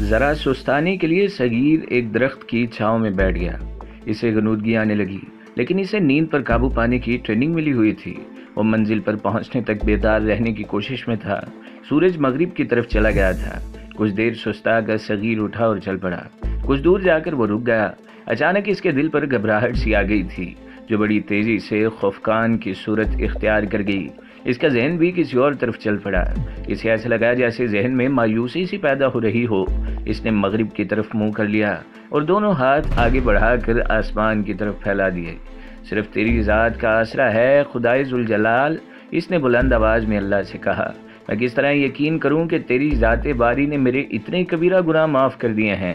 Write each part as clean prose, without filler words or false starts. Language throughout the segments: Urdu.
ذرا سستانے کے لیے صغیر ایک درخت کی چھاؤں میں بیٹھ گیا۔ اسے غنودگی آنے لگی، لیکن اسے نیند پر قابو پانے کی ٹریننگ ملی ہوئی تھی۔ وہ منزل پر پہنچنے تک بیدار رہنے کی کوشش میں تھا۔ سورج مغرب کی طرف چلا گیا تھا۔ کچھ دیر سستا کر صغیر اٹھا اور چل پڑا۔ کچھ دور جا کر وہ رک گیا۔ اچانک اس کے دل پر گھبراہٹ سی آ گئی تھی، جو بڑی تیزی سے خفقان کی صورت اختیار کر گئی۔ اس کا ذہن بھی کسی اور طرف چل پڑا۔ اسے ایسا لگا جیسے ذہن میں مایوسی سی پیدا ہو رہی ہو۔ اس نے مغرب کی طرف منہ کر لیا اور دونوں ہاتھ آگے بڑھا کر آسمان کی طرف پھیلا دیے۔ صرف تیری ذات کا آسرا ہے خدائے ذوالجلال، اس نے بلند آواز میں اللہ سے کہا۔ میں کس طرح یقین کروں کہ تیری ذات باری نے میرے اتنے کبیرہ گناہ معاف کر دیے ہیں۔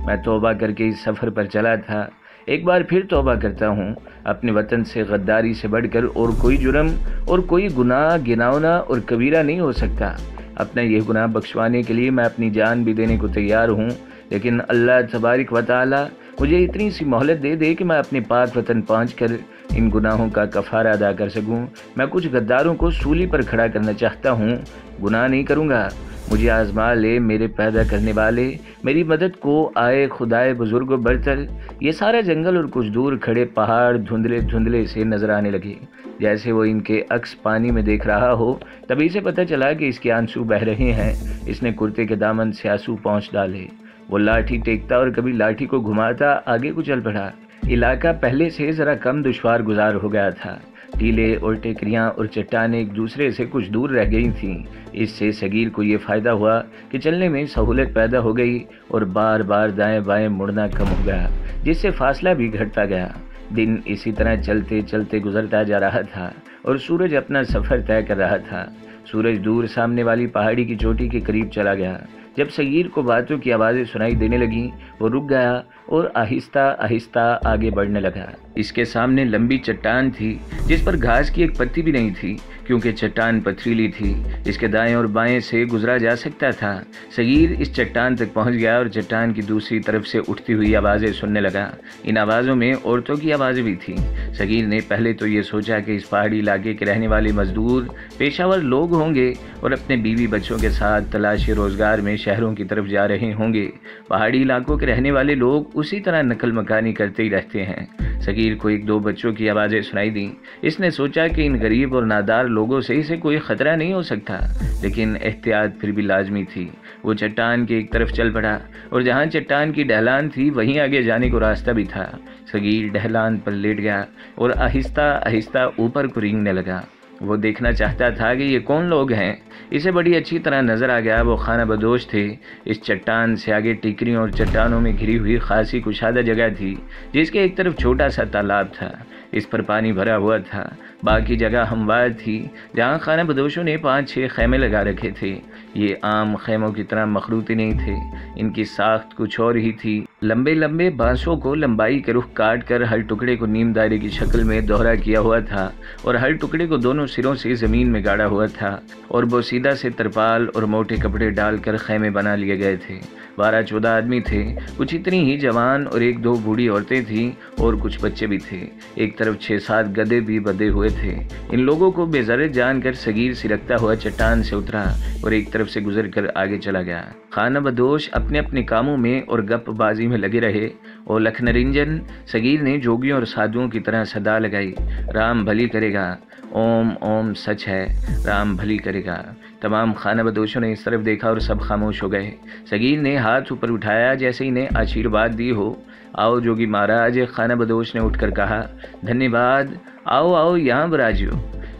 میں توبہ کر کے اس سفر پر چلا تھا، ایک بار پھر توبہ کرتا ہوں۔ اپنے وطن سے غداری سے بڑھ کر اور کوئی جرم اور کوئی گناہ گناونا اور کبیرہ نہیں ہو سکتا۔ اپنا یہ گناہ بخشوانے کے لیے میں اپنی جان بھی دینے کو تیار ہوں، لیکن اللہ تبارک و تعالی مجھے اتنی سی مہلت دے دے کہ میں اپنے پاک وطن پہنچ کر ان گناہوں کا کفارہ ادا کر سکوں۔ میں کچھ غداروں کو سولی پر کھڑا کرنا چاہتا ہوں، گناہ نہیں کروں گا۔ مجھے آزما لے میرے پیدا کرنے والے، میری مدد کو آئے خدائے بزرگ و برتر۔ یہ سارا جنگل اور کچھ دور کھڑے پہاڑ دھندلے دھندلے سے نظر آنے لگے، جیسے وہ ان کے عکس پانی میں دیکھ رہا ہو۔ تبھی سے پتہ چلا کہ اس کے آنسو بہ رہے ہیں۔ اس نے کرتے کے دامن سے آنسو پہنچ ڈالے۔ وہ لاٹھی ٹیکتا اور کبھی لاٹھی کو گھماتا آگے کو چل پڑا۔ علاقہ پہلے سے ذرا کم دشوار گزار ہو گیا تھا۔ ٹیلے اور ٹیکریاں اور چٹانیں ایک دوسرے سے کچھ دور رہ گئی تھیں۔ اس سے صغیر کو یہ فائدہ ہوا کہ چلنے میں سہولت پیدا ہو گئی اور بار بار دائیں بائیں مڑنا کم ہو گیا، جس سے فاصلہ بھی گھٹتا گیا۔ دن اسی طرح چلتے چلتے گزرتا جا رہا تھا اور سورج اپنا سفر طے کر رہا تھا۔ سورج دور سامنے والی پہاڑی کی چوٹی کے قریب چلا گیا۔ جب صغیر کو باتوں کی آوازیں سنائی دینے لگیں، وہ رک گیا اور آہستہ آہستہ آگے بڑھنے لگا۔ اس کے سامنے لمبی چٹان تھی جس پر گھاس کی ایک پتی بھی نہیں تھی، کیونکہ چٹان پتھریلی تھی۔ اس کے دائیں اور بائیں سے گزرا جا سکتا تھا۔ صغیر اس چٹان تک پہنچ گیا اور چٹان کی دوسری طرف سے اٹھتی ہوئی آوازیں سننے لگا۔ ان آوازوں میں عورتوں کی آوازیں بھی تھیں۔ صغیر نے پہلے تو یہ سوچا کہ اس پہاڑی علاقے کے رہنے والے مزدور پیشہ ور لوگ ہوں گے اور اپنے بیوی بچوں کے ساتھ تلاش روزگار میں شہروں کی طرف جا رہے ہوں گے۔ پہاڑی علاقوں کے رہنے والے لوگ اسی طرح نقل مکانی کرتے ہی رہتے ہیں۔ صغیر کو ایک دو بچوں کی آوازیں سنائی دیں۔ اس نے سوچا کہ ان غریب اور نادار لوگوں سے اسے کوئی خطرہ نہیں ہو سکتا، لیکن احتیاط پھر بھی لازمی تھی۔ وہ چٹان کے ایک طرف چل پڑا اور جہاں چٹان کی ڈھلان تھی وہیں آگے جانے کو راستہ بھی تھا۔ صغیر ڈھلان پر لیٹ گیا اور آہستہ آہستہ اوپر کو رینگنے لگا۔ وہ دیکھنا چاہتا تھا کہ یہ کون لوگ ہیں۔ اسے بڑی اچھی طرح نظر آ گیا وہ خانہ بدوش تھے۔ اس چٹان سے آگے ٹیکریوں اور چٹانوں میں گھری ہوئی خاصی کشادہ جگہ تھی، جس کے ایک طرف چھوٹا سا تالاب تھا۔ اس پر پانی بھرا ہوا تھا۔ باقی جگہ ہموار تھی، جہاں خانہ بدوشوں نے 5-6 خیمے لگا رکھے تھے۔ یہ عام خیموں کی طرح مخروطی نہیں تھے، ان کی ساخت کچھ اور ہی تھی۔ لمبے لمبے بانسوں کو لمبائی کے رخ کاٹ کر ہر ٹکڑے کو نیم دائرے کی شکل میں دوہرا کیا ہوا تھا اور ہر ٹکڑے کو دونوں سروں سے زمین میں گاڑا ہوا تھا اور بوسیدہ سے ترپال اور موٹے کپڑے ڈال کر خیمے بنا لیے گئے تھے۔ 12-14 آدمی تھے، کچھ اتنی ہی جوان اور 1-2 بوڑھی عورتیں تھیں اور کچھ بچے بھی تھے۔ ایک طرف 6-7 گدھے بھی بدے ہوئے تھے۔ ان لوگوں کو بے ضرر جان کر صغیر سرکتا ہوا چٹان سے اترا اور ایک طرف سے گزر کر آگے چلا گیا۔ خانہ بدوش اپنے اپنے کاموں میں اور گپ بازی میں لگے رہے اور لکھ نرنجن صغیر نے جوگیوں اور سادھوؤں کی طرح صدا لگائی، رام بھلی کرے گا، اوم اوم سچ ہے، رام بھلی کرے گا۔ تمام خانہ بدوشوں نے اس طرف دیکھا اور سب خاموش ہو گئے۔ صغیر نے ہاتھ اوپر اٹھایا جیسے انہیں آشیرواد دی ہو۔ آؤ جوگی مہاراج، خانہ بدوش نے اٹھ کر کہا۔ دھنیہ واد، آؤ آؤ یہاں براجو۔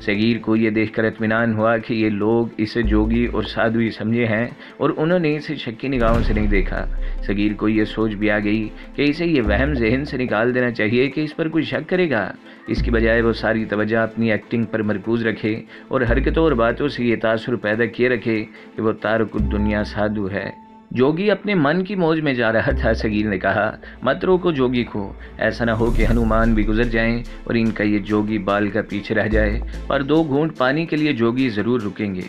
صغیر کو یہ دیکھ کر اطمینان ہوا کہ یہ لوگ اسے جوگی اور سادھو ہی سمجھے ہیں اور انہوں نے اسے شکی نگاہوں سے نہیں دیکھا۔ صغیر کو یہ سوچ بھی آ گئی کہ اسے یہ وہم ذہن سے نکال دینا چاہیے کہ اس پر کوئی شک کرے گا۔ اس کی بجائے وہ ساری توجہ اپنی ایکٹنگ پر مرکوز رکھے اور حرکتوں اور باتوں سے یہ تاثر پیدا کیے رکھے کہ وہ تارک الدنیا سادھو ہے۔ جوگی اپنے من کی موج میں جا رہا تھا۔ صغیر نے کہا، مت روکو جوگی کو، ایسا نہ ہو کہ ہنومان بھی گزر جائیں اور ان کا یہ جوگی بال کا پیچھے رہ جائے، پر 2 گھونٹ پانی کے لیے جوگی ضرور رکیں گے۔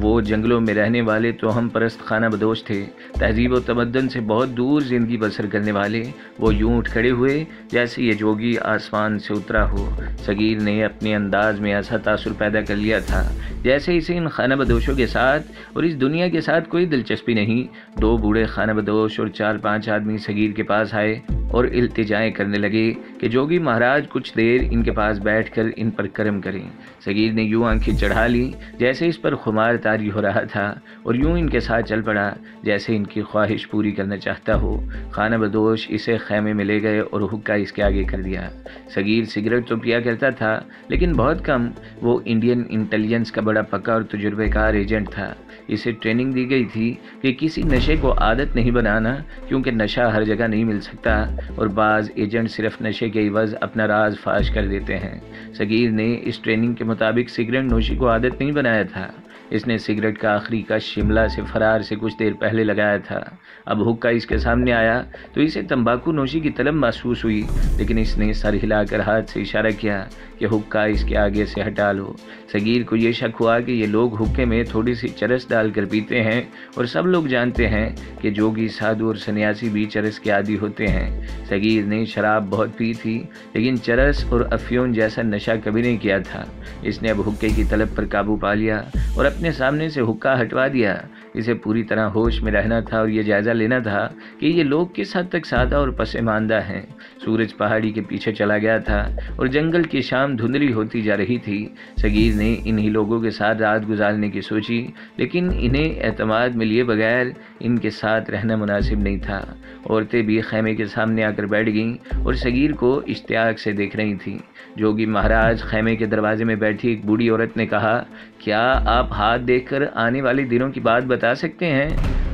وہ جنگلوں میں رہنے والے تو ہم پرست خانہ بدوش تھے، تہذیب و تمدن سے بہت دور زندگی بسر کرنے والے۔ وہ یوں اٹھ کھڑے ہوئے جیسے یہ جوگی آسمان سے اترا ہو۔ صغیر نے اپنے انداز میں ایسا تاثر پیدا کر لیا تھا جیسے اسے ان خانہ بدوشوں کے ساتھ اور اس دنیا کے ساتھ کوئی دلچسپی نہیں۔ 2 بوڑھے خانہ بدوش اور 4-5 آدمی صغیر کے پاس آئے اور التجائیں کرنے لگے کہ جوگی مہاراج کچھ دیر ان کے پاس بیٹھ کر ان پر کرم کریں۔ صغیر نے یوں آنکھیں چڑھا لی جیسے اس پر خمار طاری ہو رہا تھا اور یوں ان کے ساتھ چل پڑا جیسے ان کی خواہش پوری کرنا چاہتا ہو۔ خانہ بدوش اسے خیمے میں لے گئے اور حقہ اس کے آگے کر دیا۔ صغیر سگریٹ تو پیا کرتا تھا لیکن بہت کم۔ وہ انڈین انٹیلیجنس کا بڑا پکا اور تجربے کار ایجنٹ تھا۔ اسے ٹریننگ دی گئی تھی کہ کسی نشے کو عادت نہیں بنانا، کیونکہ نشہ ہر جگہ نہیں مل سکتا اور بعض ایجنٹ صرف نشے کے عوض اپنا راز فاش کر دیتے ہیں۔ صغیر نے اس ٹریننگ کے مطابق سگریٹ نوشی کو عادت نہیں بنایا تھا۔ اس نے سگریٹ کا آخری کش شملہ سے فرار سے کچھ دیر پہلے لگایا تھا۔ اب حقہ اس کے سامنے آیا تو اسے تمباکو نوشی کی طلب محسوس ہوئی، لیکن اس نے سر ہلا کر ہاتھ سے اشارہ کیا کہ حقہ اس کے آگے سے ہٹا لو۔ صغیر کو یہ شک ہوا کہ یہ لوگ حقے میں تھوڑی سی چرس ڈال کر پیتے ہیں اور سب لوگ جانتے ہیں کہ جوگی، سادھو اور سنیاسی بھی چرس کے عادی ہوتے ہیں۔ صغیر نے شراب بہت پی تھی لیکن چرس اور افیون جیسا نشہ کبھی نہیں کیا تھا۔ اس نے اب حقے کی طلب پر قابو پا لیا اور اپنے سامنے سے حقہ ہٹوا دیا۔ اسے پوری طرح ہوش میں رہنا تھا اور یہ جائزہ لینا تھا کہ یہ لوگ کس حد تک سادہ اور پسماندہ ہیں۔ سورج پہاڑی کے پیچھے چلا گیا تھا اور جنگل کی شام دھندلی ہوتی جا رہی تھی۔ صغیر نے انہی لوگوں کے ساتھ رات گزارنے کی سوچی، لیکن انہیں اعتماد میں لیے بغیر ان کے ساتھ رہنا مناسب نہیں تھا۔ عورتیں بھی خیمے کے سامنے آ کر بیٹھ گئیں اور صغیر کو اشتیاق سے دیکھ رہی تھیں۔ جوگی مہاراج خیمے کے دروازے میں بیٹھی ایک بوڑھی عورت نے کہا، کیا آپ ہاتھ دیکھ کر آنے والے دنوں کی بات بتا سکتے ہیں؟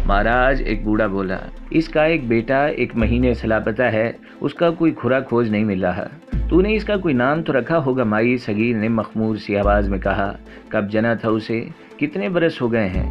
مہاراج، ایک بوڑھا بولا، اس کا ایک بیٹا 1 مہینے سے لاپتہ ہے، اس کا کوئی کھرا کھوج نہیں مل رہا۔ تو نے اس کا کوئی نام تو رکھا ہوگا مائی؟ صغیر نے مخمور سی آواز میں کہا۔ کب جنا تھا اسے؟ کتنے برس ہو گئے ہیں؟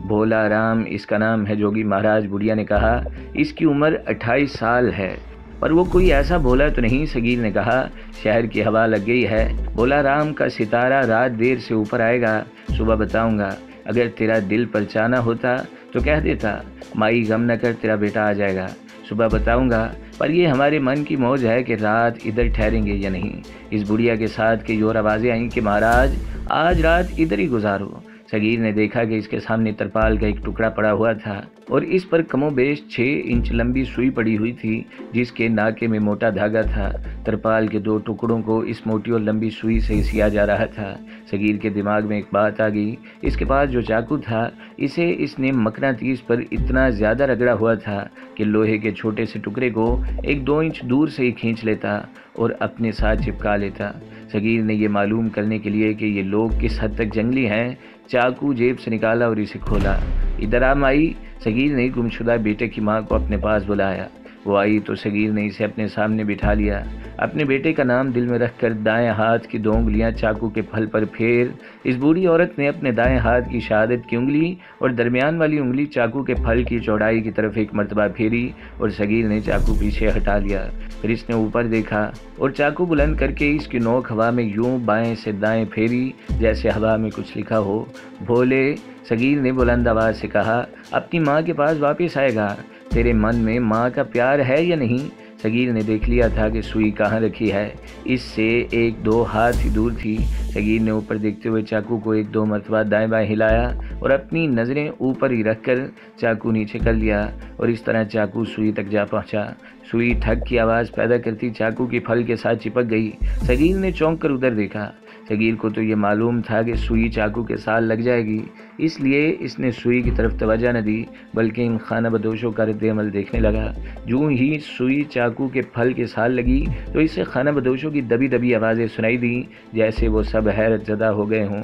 بھولا رام اس کا نام ہے جوگی مہاراج، بڑھیا نے کہا۔ اس کی عمر 28 سال ہے، پر وہ کوئی ایسا بھولا تو نہیں، صغیر نے کہا۔ شہر کی ہوا لگ گئی ہے، بھولا رام کا ستارہ رات دیر سے اوپر آئے گا، صبح بتاؤں گا۔ اگر تیرا دل پرچانا ہوتا تو کہہ دیتا، مائی غم نہ کر، تیرا بیٹا آ جائے گا، صبح بتاؤں گا۔ پر یہ ہمارے من کی موج ہے کہ رات ادھر ٹھہریں گے یا نہیں۔ اس بڑھیا کے ساتھ کئی اور آوازیں آئیں کہ مہاراج آج رات ادھر ہی گزارو۔ صغیر نے دیکھا کہ اس کے سامنے ترپال کا ایک ٹکڑا پڑا ہوا تھا اور اس پر کم و بیش 6 انچ لمبی سوئی پڑی ہوئی تھی جس کے ناکے میں موٹا دھاگا تھا۔ ترپال کے 2 ٹکڑوں کو اس موٹی اور لمبی سوئی سے سیا جا رہا تھا۔ صغیر کے دماغ میں ایک بات آ گئی، اس کے پاس جو چاقو تھا اسے اس نے مقناطیس پر اتنا زیادہ رگڑا ہوا تھا کہ لوہے کے چھوٹے سے ٹکڑے کو 1-2 انچ دور سے ہی کھینچ لیتا اور اپنے ساتھ چپکا لیتا۔ صغیر نے یہ معلوم کرنے کے لیے کہ یہ لوگ کس حد تک جنگلی ہیں، چاقو جیب سے نکالا اور اسے کھولا۔ ادھر آ مائی، صغیر نے گمشدہ بیٹے کی ماں کو اپنے پاس بلایا۔ وہ آئی تو صغیر نے اسے اپنے سامنے بٹھا لیا۔ اپنے بیٹے کا نام دل میں رکھ کر دائیں ہاتھ کی 2 انگلیاں چاقو کے پھل پر پھیر اس بوڑھی عورت نے اپنے دائیں ہاتھ کی شہادت کی انگلی اور درمیان والی انگلی چاقو کے پھل کی چوڑائی کی طرف ایک مرتبہ پھیری اور صغیر نے چاقو پیچھے ہٹا لیا۔ پھر اس نے اوپر دیکھا اور چاقو بلند کر کے اس کی نوک ہوا میں یوں بائیں سے دائیں پھیری جیسے ہوا میں کچھ لکھا ہو۔ بھولے، صغیر نے بلند آواز سے کہا، اپنی ماں کے پاس واپس آئے گا۔ تیرے من میں ماں کا پیار ہے یا نہیں؟ صغیر نے دیکھ لیا تھا کہ سوئی کہاں رکھی ہے، اس سے 1-2 ہاتھ ہی دور تھی۔ صغیر نے اوپر دیکھتے ہوئے چاقو کو 1-2 مرتبہ دائیں بائیں ہلایا اور اپنی نظریں اوپر ہی رکھ کر چاقو نیچے کر لیا اور اس طرح چاقو سوئی تک جا پہنچا۔ سوئی ٹھک کی آواز پیدا کرتی چاقو کی پھل کے ساتھ چپک گئی۔ صغیر نے چونک کر ادھر دیکھا۔ صغیر کو تو یہ معلوم تھا کہ سوئی چاقو کے ساتھ لگ جائے گی، اس لیے اس نے سوئی کی طرف توجہ نہ دی بلکہ ان خانہ بدوشوں کا رد عمل دیکھنے لگا۔ جو ہی سوئی چاقو کے پھل کے ساتھ لگی تو اسے خانہ بدوشوں کی دبی دبی آوازیں سنائی دیں جیسے وہ سب حیرت زدہ ہو گئے ہوں۔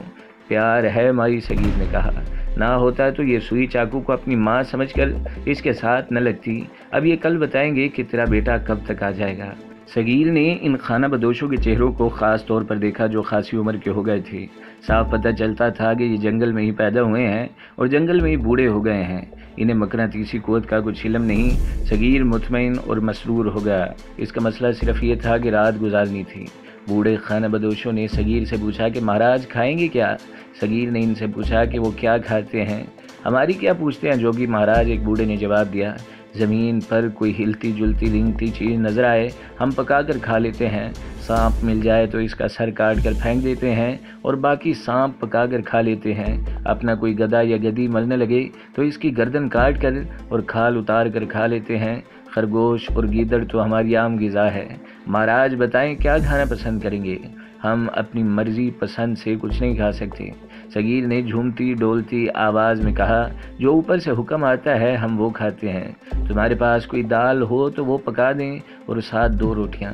پیار ہے مائی، صغیر نے کہا، نہ ہوتا تو یہ سوئی چاقو کو اپنی ماں سمجھ کر اس کے ساتھ نہ لگتی۔ اب یہ کل بتائیں گے کہ تیرا بیٹا کب تک آ جائے گا۔ صغیر نے ان خانہ بدوشوں کے چہروں کو خاص طور پر دیکھا جو خاصی عمر کے ہو گئے تھے۔ صاف پتہ چلتا تھا کہ یہ جنگل میں ہی پیدا ہوئے ہیں اور جنگل میں ہی بوڑھے ہو گئے ہیں۔ انہیں مقناطیسی قوت کا کچھ علم نہیں۔ صغیر مطمئن اور مسرور ہو گیا۔ اس کا مسئلہ صرف یہ تھا کہ رات گزارنی تھی۔ بوڑھے خانہ بدوشوں نے صغیر سے پوچھا کہ مہاراج کھائیں گے کیا؟ صغیر نے ان سے پوچھا کہ وہ کیا کھاتے ہیں؟ ہماری کیا پوچھتے ہیں جوگی مہاراج، ایک بوڑھے نے جواب دیا۔ زمین پر کوئی ہلتی جلتی رینگتی چیز نظر آئے ہم پکا کر کھا لیتے ہیں، سانپ مل جائے تو اس کا سر کاٹ کر پھینک دیتے ہیں اور باقی سانپ پکا کر کھا لیتے ہیں، اپنا کوئی گدھا یا گدھی مرنے لگے تو اس کی گردن کاٹ کر اور کھال اتار کر کھا لیتے ہیں۔ خرگوش اور گیدڑ تو ہماری عام غذا ہے، مہاراج بتائیں کیا کھانا پسند کریں گے؟ ہم اپنی مرضی پسند سے کچھ نہیں کھا سکتے۔ صغیر نے جھومتی ڈولتی آواز میں کہا، جو اوپر سے حکم آتا ہے ہم وہ کھاتے ہیں، تمہارے پاس کوئی دال ہو تو وہ پکا دیں اور ساتھ 2 روٹیاں۔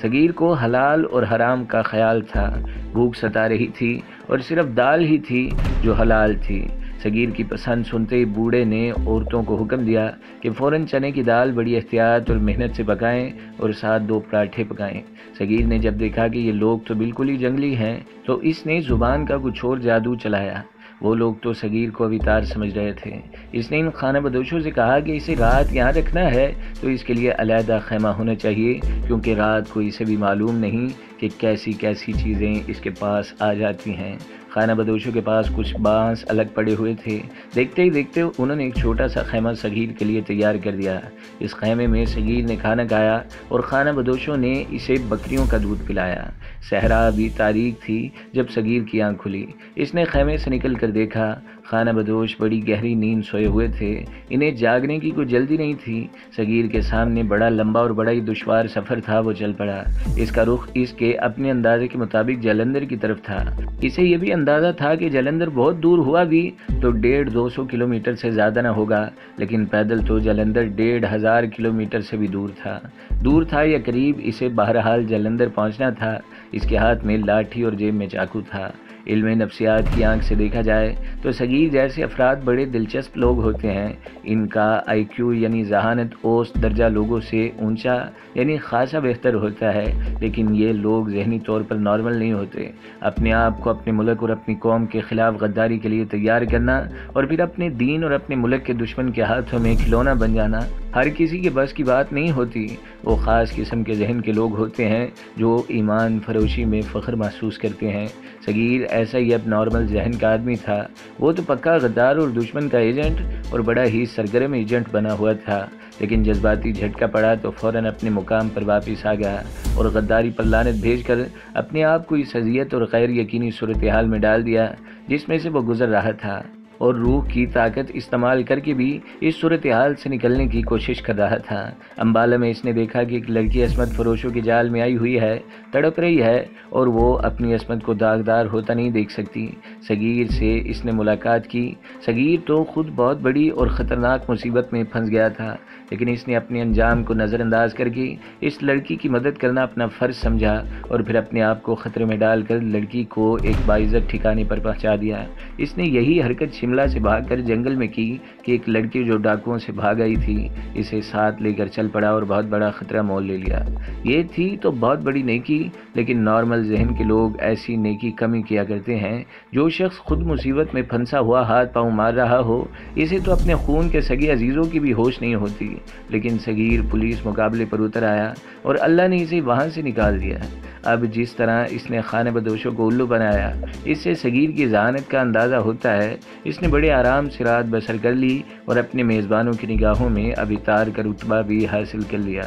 صغیر کو حلال اور حرام کا خیال تھا، بھوک ستا رہی تھی اور صرف دال ہی تھی جو حلال تھی۔ صغیر کی پسند سنتے ہی بوڑھے نے عورتوں کو حکم دیا کہ فوراً چنے کی دال بڑی احتیاط اور محنت سے پکائیں اور ساتھ 2 پراٹھے پکائیں۔ صغیر نے جب دیکھا کہ یہ لوگ تو بالکل ہی جنگلی ہیں تو اس نے زبان کا کچھ اور جادو چلایا۔ وہ لوگ تو صغیر کو اوتار سمجھ رہے تھے۔ اس نے ان خانہ بدوشوں سے کہا کہ اسے رات یہاں رکھنا ہے تو اس کے لیے علیحدہ خیمہ ہونا چاہیے، کیونکہ رات کو اسے بھی معلوم نہیں کہ کیسی کیسی چیزیں اس کے پاس آ جاتی ہیں۔ خانہ بدوشوں کے پاس کچھ بانس الگ پڑے ہوئے تھے، دیکھتے ہی دیکھتے انہوں نے ایک چھوٹا سا خیمہ صغیر کے لیے تیار کر دیا۔ اس خیمے میں صغیر نے کھانا کھایا اور خانہ بدوشوں نے اسے بکریوں کا دودھ پلایا۔ صحرا بھی تاریک تھی جب صغیر کی آنکھ کھلی، اس نے خیمے سے نکل کر دیکھا، خانہ بدوش بڑی گہری نیند سوئے ہوئے تھے، انہیں جاگنے کی کوئی جلدی نہیں تھی۔ صغیر کے سامنے بڑا لمبا اور بڑا ہی دشوار سفر تھا، وہ چل پڑا۔ اس کا رخ اس کے اپنے اندازے کے مطابق جلندھر کی طرف تھا۔ اسے یہ بھی اندازہ تھا کہ جلندھر بہت دور ہوا بھی تو 150-200 کلومیٹر سے زیادہ نہ ہوگا، لیکن پیدل تو جلندھر 1500 کلومیٹر سے بھی دور تھا یا قریب، اسے بہرحال جلندھر پہنچنا تھا۔ اس کے ہاتھ میں لاٹھی اور جیب میں چاقو تھا۔ علم نفسیات کی آنکھ سے دیکھا جائے تو صغیر جیسے افراد بڑے دلچسپ لوگ ہوتے ہیں۔ ان کا IQ یعنی ذہانت اوسط درجہ لوگوں سے اونچا یعنی خاصا بہتر ہوتا ہے، لیکن یہ لوگ ذہنی طور پر نارمل نہیں ہوتے۔ اپنے آپ کو اپنے ملک اور اپنی قوم کے خلاف غداری کے لیے تیار کرنا اور پھر اپنے دین اور اپنے ملک کے دشمن کے ہاتھوں میں کھلونا بن جانا ہر کسی کے بس کی بات نہیں ہوتی۔ وہ خاص قسم کے ذہن کے لوگ ہوتے ہیں جو ایمان فروشی میں فخر محسوس کرتے ہیں۔ صغیر ایسا ہی اب نارمل ذہن کا آدمی تھا، وہ تو پکا غدار اور دشمن کا ایجنٹ اور بڑا ہی سرگرم ایجنٹ بنا ہوا تھا، لیکن جذباتی جھٹکا پڑا تو فوراً اپنے مقام پر واپس آ گیا اور غداری پر لعنت بھیج کر اپنے آپ کو اس اذیت اور غیر یقینی صورتحال میں ڈال دیا جس میں سے وہ گزر رہا تھا، اور روح کی طاقت استعمال کر کے بھی اس صورتحال سے نکلنے کی کوشش کر رہا تھا۔ امبالہ میں اس نے دیکھا کہ ایک لڑکی عصمت فروشوں کے جال میں آئی ہوئی ہے، تڑپ رہی ہے اور وہ اپنی عصمت کو داغدار ہوتا نہیں دیکھ سکتی۔ صغیر سے اس نے ملاقات کی۔ صغیر تو خود بہت بڑی اور خطرناک مصیبت میں پھنس گیا تھا، لیکن اس نے اپنے انجام کو نظر انداز کر کے اس لڑکی کی مدد کرنا اپنا فرض سمجھا اور پھر اپنے آپ کو خطرے میں ڈال کر لڑکی کو ایک باعزت ٹھکانے پر پہنچا دیا۔ اس نے یہی حرکت شملہ سے بھاگ کر جنگل میں کی کہ ایک لڑکی جو ڈاکوؤں سے بھاگ آئی تھی اسے ساتھ لے کر چل پڑا اور بہت بڑا خطرہ مول لے لیا۔ یہ تھی تو بہت بڑی نیکی، لیکن نارمل ذہن کے لوگ ایسی نیکی کم ہی کیا کرتے ہیں۔ جو شخص خود مصیبت میں پھنسا ہوا ہاتھ پاؤں مار رہا ہو، اسے تو اپنے خون کے سگے عزیزوں کی بھی ہوش نہیں ہوتی، لیکن صغیر پولیس مقابلے پر اتر آیا اور اللہ نے اسے وہاں سے نکال دیا۔ اب جس طرح اس نے خانہ بدوشوں کو الو بنایا، اس سے صغیر کی ذہانت کا اندازہ ہوتا ہے۔ اس نے بڑے آرام سے رات بسر کر لی اور اپنے میزبانوں کی نگاہوں میں ابتار کا رتبہ بھی حاصل کر لیا۔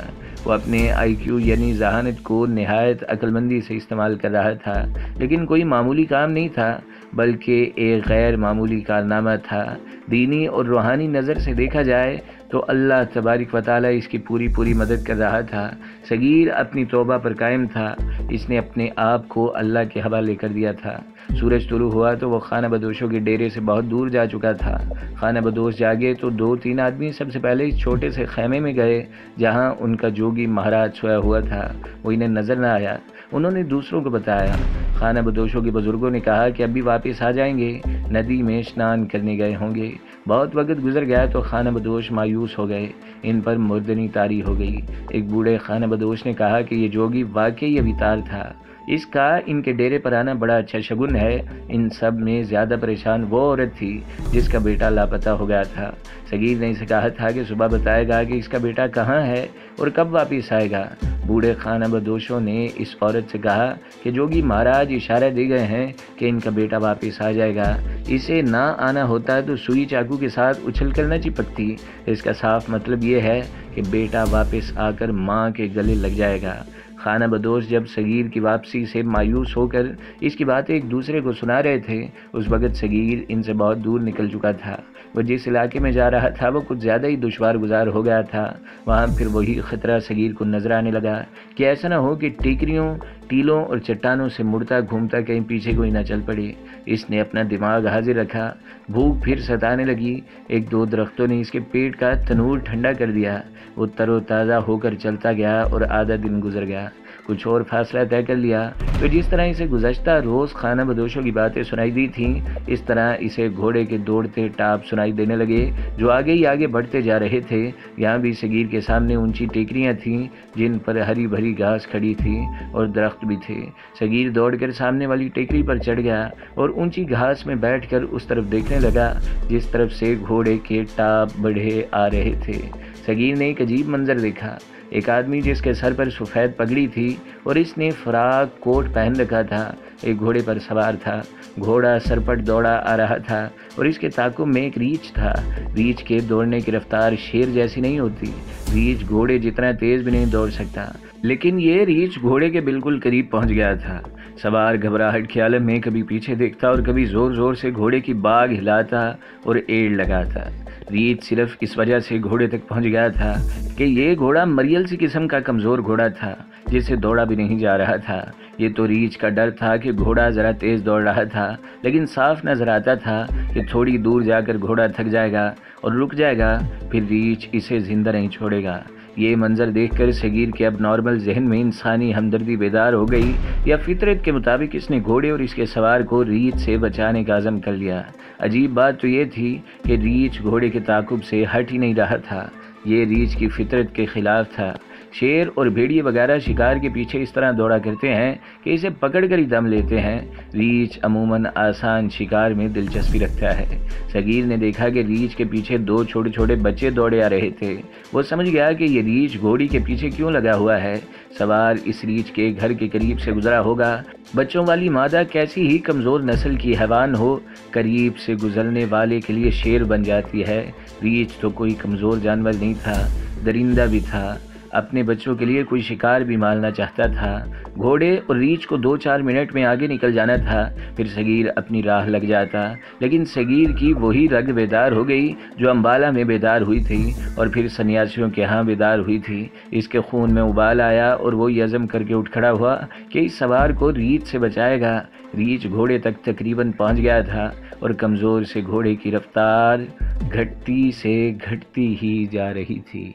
وہ اپنے IQ یعنی ذہانت کو نہایت عقل مندی سے استعمال کر رہا تھا، لیکن کوئی معمولی کام نہیں تھا بلکہ ایک غیر معمولی کارنامہ تھا۔ دینی اور روحانی نظر سے دیکھا جائے تو اللہ تبارک و تعالیٰ اس کی پوری مدد کر رہا تھا۔ صغیر اپنی توبہ پر قائم تھا، اس نے اپنے آپ کو اللہ کے حوالے کر دیا تھا۔ سورج طلوع ہوا تو وہ خانہ بدوشوں کے ڈیرے سے بہت دور جا چکا تھا۔ خانہ بدوش جاگے تو 2-3 آدمی سب سے پہلے اس چھوٹے سے خیمے میں گئے جہاں ان کا جوگی مہاراج سویا ہوا تھا، وہ انہیں نظر نہ آیا۔ انہوں نے دوسروں کو بتایا۔ خانہ بدوشوں کے بزرگوں نے کہا کہ اب بھی واپس آ جائیں گے، ندی میں اسنان کرنے گئے ہوں گے۔ بہت وقت گزر گیا تو خانہ بدوش مایوس ہو گئے، ان پر مردنی طاری ہو گئی۔ ایک بوڑھے خانہ بدوش نے کہا کہ یہ جوگی واقعی اوتار تھا، اس کا ان کے ڈیرے پر آنا بڑا اچھا شگن ہے۔ ان سب میں زیادہ پریشان وہ عورت تھی جس کا بیٹا لاپتہ ہو گیا تھا۔ صغیر نے اسے کہا تھا کہ صبح بتائے گا کہ اس کا بیٹا کہاں ہے اور کب واپس آئے گا۔ بوڑھے خانہ بدوشوں نے اس عورت سے کہا کہ جوگی مہاراج اشارہ دے گئے ہیں کہ ان کا بیٹا واپس آ جائے گا۔ اسے نہ آنا ہوتا تو سوئی چاقو کے ساتھ اچھل کر نہ چپکتی۔ اس کا صاف مطلب یہ ہے کہ بیٹا واپس آ کر ماں کے گلے لگ جائے گا۔ خانہ بدوش جب صغیر کی واپسی سے مایوس ہو کر اس کی باتیں ایک دوسرے کو سنا رہے تھے، اس وقت صغیر ان سے بہت دور نکل چکا تھا۔ وہ جس علاقے میں جا رہا تھا وہ کچھ زیادہ ہی دشوار گزار ہو گیا تھا۔ وہاں پھر وہی خطرہ صغیر کو نظر آنے لگا کہ ایسا نہ ہو کہ ٹیکریوں، ٹیلوں اور چٹانوں سے مڑتا گھومتا کہیں پیچھے کوئی نہ چل پڑے۔ اس نے اپنا دماغ حاضر رکھا۔ بھوک پھر ستانے لگی۔ ایک دو درختوں نے اس کے پیٹ کا تنور ٹھنڈا کر دیا۔ وہ تر و تازہ ہو کر چلتا گیا اور آدھا دن گزر گیا۔ کچھ اور فاصلہ طے کر لیا تو جس طرح اسے گزشتہ روز خانہ بدوشوں کی باتیں سنائی دی تھیں، اس طرح اسے گھوڑے کے دوڑتے ٹاپ سنائی دینے لگے جو آگے ہی آگے بڑھتے جا رہے تھے۔ یہاں بھی صغیر کے سامنے اونچی ٹیکریاں تھیں جن پر ہری بھری گھاس کھڑی تھی اور درخت بھی تھے۔ صغیر دوڑ کر سامنے والی ٹیکری پر چڑھ گیا اور اونچی گھاس میں بیٹھ کر اس طرف دیکھنے لگا جس طرف سے گھوڑے کے ٹاپ بڑھے آ رہے تھے۔ صغیر نے ایک عجیب منظر دیکھا۔ ایک آدمی جس کے سر پر سفید پگڑی تھی اور اس نے فراق کوٹ پہن رکھا تھا، ایک گھوڑے پر سوار تھا۔ گھوڑا سرپٹ دوڑا آ رہا تھا اور اس کے تعاقب میں ایک ریچھ تھا۔ ریچھ کے دوڑنے کی رفتار شیر جیسی نہیں ہوتی۔ ریچھ گھوڑے جتنا تیز بھی نہیں دوڑ سکتا، لیکن یہ ریچھ گھوڑے کے بالکل قریب پہنچ گیا تھا۔ سوار گھبراہٹ کے عالم میں کبھی پیچھے دیکھتا اور کبھی زور زور سے گھوڑے کی باگ ہلاتا اور ایڑ لگاتا۔ ریچھ صرف اس وجہ سے گھوڑے تک پہنچ گیا تھا کہ یہ گھوڑا مریل سی قسم کا کمزور گھوڑا تھا جسے دوڑا بھی نہیں جا رہا تھا۔ یہ تو ریچھ کا ڈر تھا کہ گھوڑا ذرا تیز دوڑ رہا تھا، لیکن صاف نظر آتا تھا کہ تھوڑی دور جا کر گھوڑا تھک جائے گا اور رک جائے گا، پھر ریچھ اسے زندہ نہیں چھوڑے گا۔ یہ منظر دیکھ کر صغیر کے اب نارمل ذہن میں انسانی ہمدردی بیدار ہو گئی، یا فطرت کے مطابق اس نے گھوڑے اور اس کے سوار کو ریچھ سے بچانے کا عزم کر لیا۔ عجیب بات تو یہ تھی کہ ریچھ گھوڑے کے تعاقب سے ہٹ ہی نہیں رہا تھا۔ یہ ریچھ کی فطرت کے خلاف تھا۔ شیر اور بھیڑیے وغیرہ شکار کے پیچھے اس طرح دوڑا کرتے ہیں کہ اسے پکڑ کر ہی دم لیتے ہیں۔ ریچھ عموماً آسان شکار میں دلچسپی رکھتا ہے۔ صغیر نے دیکھا کہ ریچھ کے پیچھے دو چھوٹے چھوٹے بچے دوڑے آ رہے تھے۔ وہ سمجھ گیا کہ یہ ریچھ گھوڑی کے پیچھے کیوں لگا ہوا ہے۔ سوار اس ریچھ کے گھر کے قریب سے گزرا ہوگا۔ بچوں والی مادہ کیسی ہی کمزور نسل کی حیوان ہو، قریب سے گزرنے والے کے لیے شیر بن جاتی ہے۔ ریچھ تو کوئی کمزور جانور نہیں تھا، درندہ بھی تھا۔ اپنے بچوں کے لیے کوئی شکار بھی مارنا چاہتا تھا۔ گھوڑے اور ریچھ کو 2-4 منٹ میں آگے نکل جانا تھا، پھر صغیر اپنی راہ لگ جاتا۔ لیکن صغیر کی وہی رگ بیدار ہو گئی جو امبالہ میں بیدار ہوئی تھی اور پھر سنیاسیوں کے ہاں بیدار ہوئی تھی۔ اس کے خون میں ابال آیا اور وہ عزم کر کے اٹھ کھڑا ہوا کہ اس سوار کو ریچھ سے بچائے گا۔ ریچھ گھوڑے تک تقریباً پہنچ گیا تھا اور کمزور سے گھوڑے کی رفتار گھٹتی سے گھٹتی ہی جا رہی تھی۔